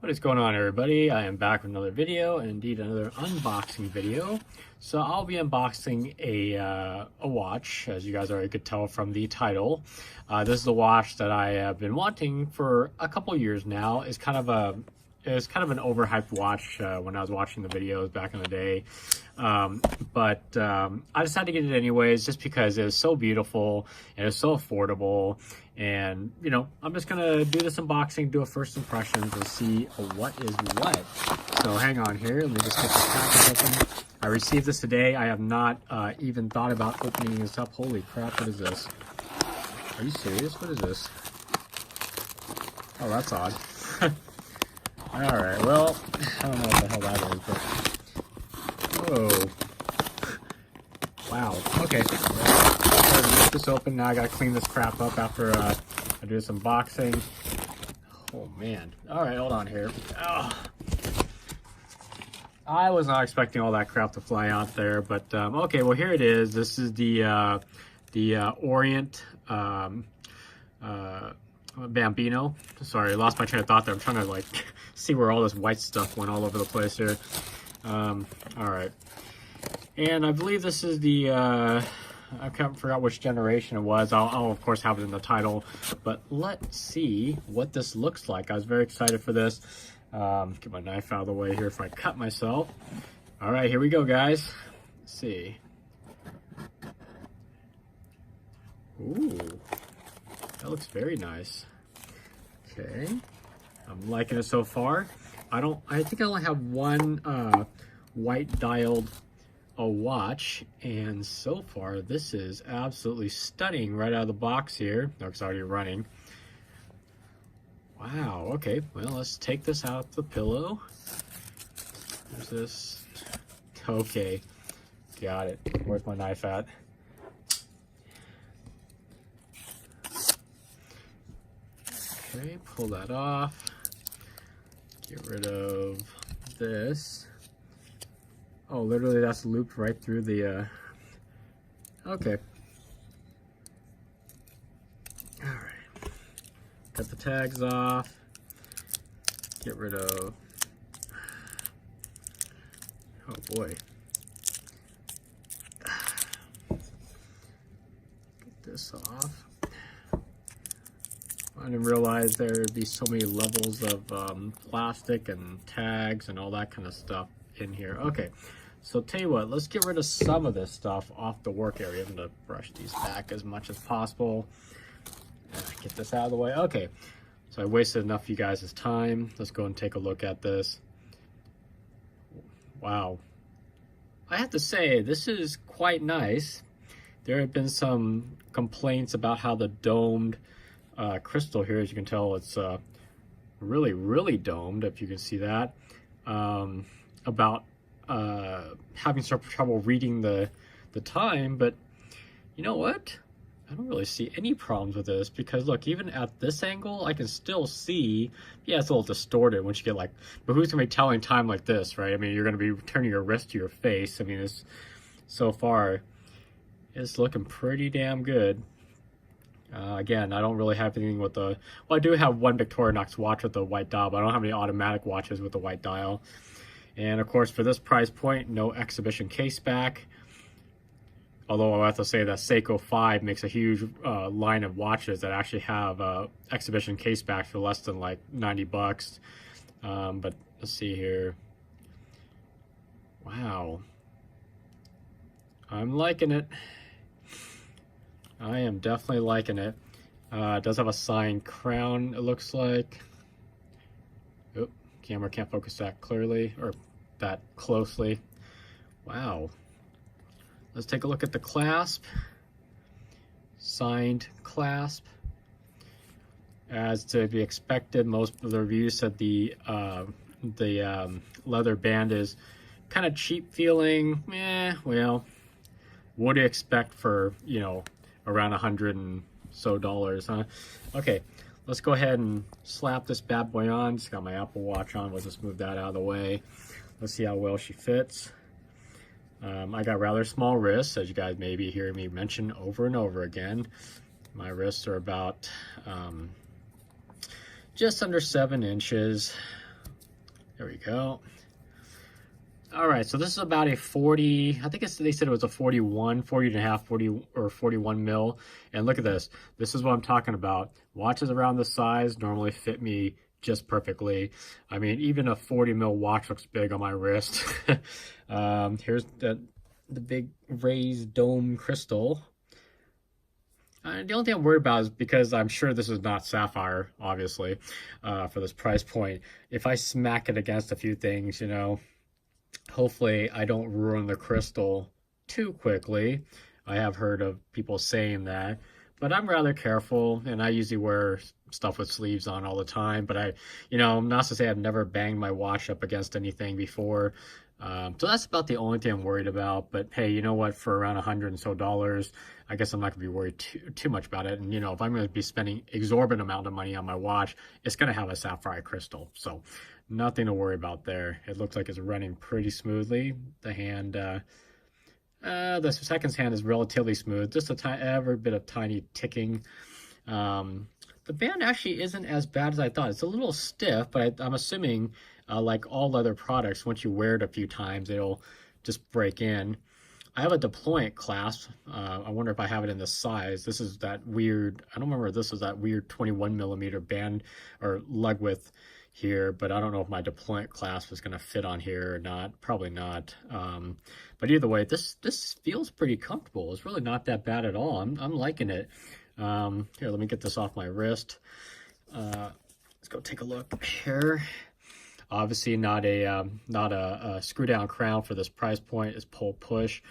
What is going on, everybody? I am back with another video, and indeed another unboxing video. So I'll be unboxing a watch, as you guys already could tell from the title. This is a watch that I have been wanting for a couple years now. It's kind of an overhyped watch when I was watching the videos back in the day. But I decided to get it anyways, just because it was so beautiful and it was so affordable. And, you know, I'm just going to do this unboxing, do a first impressions, and see what is what. So hang on here. Let me just get this package open. I received this today. I have not even thought about opening this up. Holy crap, what is this? Are you serious? What is this? Oh, that's odd. Alright, well, I don't know what the hell that is, but... Whoa. Wow. Okay. Get this open. Now I gotta clean this crap up after I do this unboxing. Oh, man. Alright, hold on here. Oh. I was not expecting all that crap to fly out there, but okay, well, here it is. This is the Orient Bambino. Sorry, I lost my train of thought there. I'm trying to like see where all this white stuff went all over the place here. All right, and I believe this is the I forgot which generation it was. I'll of course have it in the title, but let's see what this looks like. I was very excited for this. Get my knife out of the way here if I cut myself. All right, here we go, guys. Let's see. Ooh, that looks very nice. Okay, I'm liking it so far. I think I only have one white dialed watch, and so far this is absolutely stunning right out of the box here. No, it's already running. Wow, okay, well, let's take this out the pillow. There's this. Okay, got it. Where's my knife at? Okay, pull that off. Get rid of this. Oh, literally that's looped right through the, okay. All right. Cut the tags off. Get rid of, oh boy. Get this off. I didn't realize there would be so many levels of plastic and tags and all that kind of stuff in here. Okay, so tell you what, let's get rid of some of this stuff off the work area. I'm gonna brush these back as much as possible. Get this out of the way. Okay, so I wasted enough of you guys' time. Let's go and take a look at this. Wow, I have to say, this is quite nice. There have been some complaints about how the domed crystal here, as you can tell, it's really, really domed, if you can see that. About having some trouble reading the time, but you know what? I don't really see any problems with this, because look, even at this angle, I can still see, yeah, it's a little distorted once you get like, but who's gonna be telling time like this, right? I mean, you're gonna be turning your wrist to your face. I mean, it's so far, it's looking pretty damn good. Again, I don't really have anything with the, well, I do have one Victorinox watch with the white dial, but I don't have any automatic watches with the white dial. And of course, for this price point, no exhibition case back. Although I have to say that Seiko 5 makes a huge line of watches that actually have exhibition case back for less than like 90 bucks. But let's see here. Wow. I'm liking it. I am definitely liking it. It does have a signed crown, it looks like. Oop, camera can't focus that clearly, or that closely. Wow. Let's take a look at the clasp. Signed clasp. As to be expected, most of the reviews said the leather band is kind of cheap feeling. Well, what do you expect for, you know, around $100 and so, huh? Okay, let's go ahead and slap this bad boy on. Just got my Apple Watch on. We'll just move that out of the way. Let's see how well she fits. I got rather small wrists, as you guys may be hearing me mention over and over again. My wrists are about just under 7 inches. There we go. All right, so this is about a 40, I think they said it was a 41, 40 and a half, 40 or 41 mil. And look at this. This is what I'm talking about. Watches around this size normally fit me just perfectly. I mean, even a 40 mil watch looks big on my wrist. Here's the big raised dome crystal. The only thing I'm worried about is because I'm sure this is not sapphire, obviously, for this price point. If I smack it against a few things, you know, hopefully I don't ruin the crystal too quickly. I have heard of people saying that, but I'm rather careful, and I usually wear stuff with sleeves on all the time. But not to say I've never banged my watch up against anything before. So that's about the only thing I'm worried about. But hey, you know what? For around $100 and so, I guess I'm not gonna be worried too much about it. And you know, if I'm gonna be spending exorbitant amount of money on my watch, it's gonna have a sapphire crystal. So nothing to worry about there. It looks like it's running pretty smoothly. The hand, the second hand is relatively smooth. Just every bit of tiny ticking. The band actually isn't as bad as I thought. It's a little stiff, but I'm assuming, like all leather products, once you wear it a few times, it'll just break in. I have a deployant clasp. I wonder if I have it in this size. This is that weird, I don't remember if this was that weird 21 millimeter band or lug width here, but I don't know if my deployant clasp is going to fit on here or not. Probably not. But either way, this feels pretty comfortable. It's really not that bad at all. I'm liking it. Here, let me get this off my wrist. Let's go take a look here. Obviously not a screw down crown for this price point. It's pull push,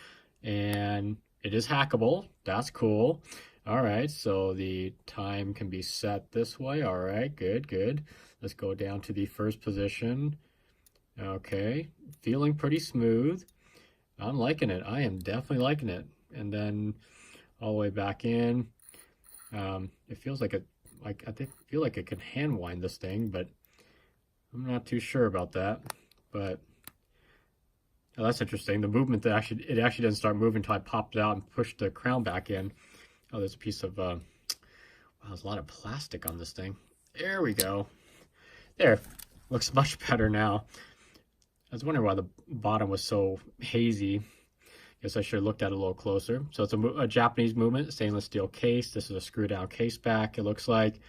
and it is hackable. That's cool. All right, so the time can be set this way. All right, good. Let's go down to the first position. Okay, feeling pretty smooth. I'm liking it. I am definitely liking it. And then all the way back in. It feels like feel like it can hand wind this thing, but I'm not too sure about that. But oh, that's interesting. The movement it actually doesn't start moving until I popped it out and pushed the crown back in. Oh, there's a piece of wow, there's a lot of plastic on this thing. There we go. There, looks much better now. I was wondering why the bottom was so hazy. Guess I should have looked at it a little closer. So it's a Japanese movement, stainless steel case. This is a screw down case back, it looks like.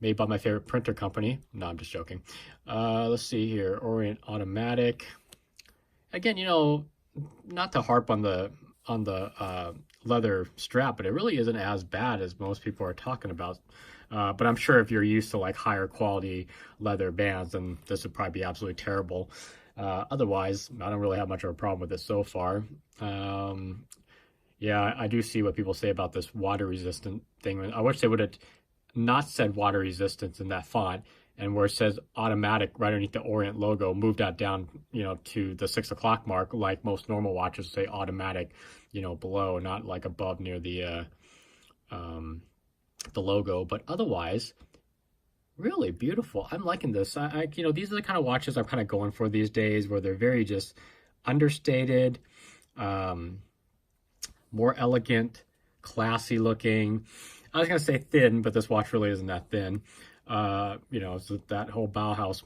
Made by my favorite printer company. No, I'm just joking. Let's see here, Orient Automatic. Again, you know, not to harp on the leather strap, but it really isn't as bad as most people are talking about. But I'm sure if you're used to like higher quality leather bands, then this would probably be absolutely terrible. Otherwise, I don't really have much of a problem with it so far. Yeah, I do see what people say about this water resistant thing. I wish they would have not said water resistance in that font, and where it says automatic right underneath the Orient logo, move that down, you know, to the 6 o'clock mark, like most normal watches say automatic, you know, below, not like above near the logo. But otherwise, really beautiful. I'm liking this. You know, these are the kind of watches I'm kind of going for these days, where they're very just understated, more elegant, classy looking. I was gonna say thin, but this watch really isn't that thin. You know, so that whole Bauhaus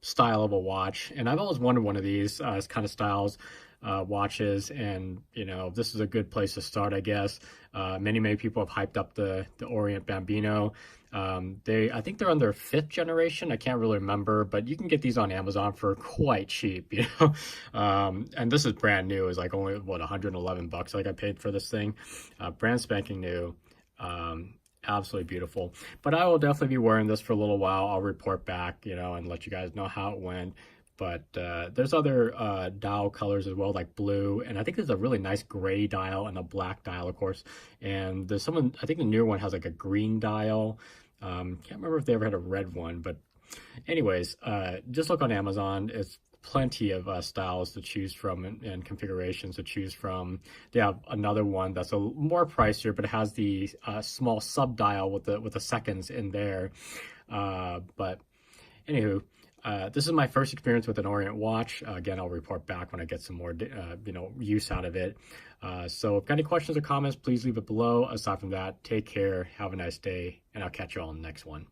style of a watch, and I've always wanted one of these kind of styles. Watches, and you know, this is a good place to start, I guess. Many people have hyped up the Orient Bambino. I think they're on their 5th generation. I can't really remember, but you can get these on Amazon for quite cheap, you know. And this is brand new. It's like only what, $111 like I paid for this thing. Brand spanking new. Absolutely beautiful. But I will definitely be wearing this for a little while. I'll report back, you know, and let you guys know how it went. But there's other dial colors as well, like blue, and I think there's a really nice gray dial and a black dial, of course. And there's someone, I think the newer one has like a green dial. Can't remember if they ever had a red one, but anyways, just look on Amazon. It's plenty of styles to choose from and configurations to choose from. They have another one that's a more pricier, but it has the small sub dial with the seconds in there. But anywho. This is my first experience with an Orient watch. Again, I'll report back when I get some more, you know, use out of it. So if you've got any questions or comments, please leave it below. Aside from that, take care, have a nice day, and I'll catch you all in the next one.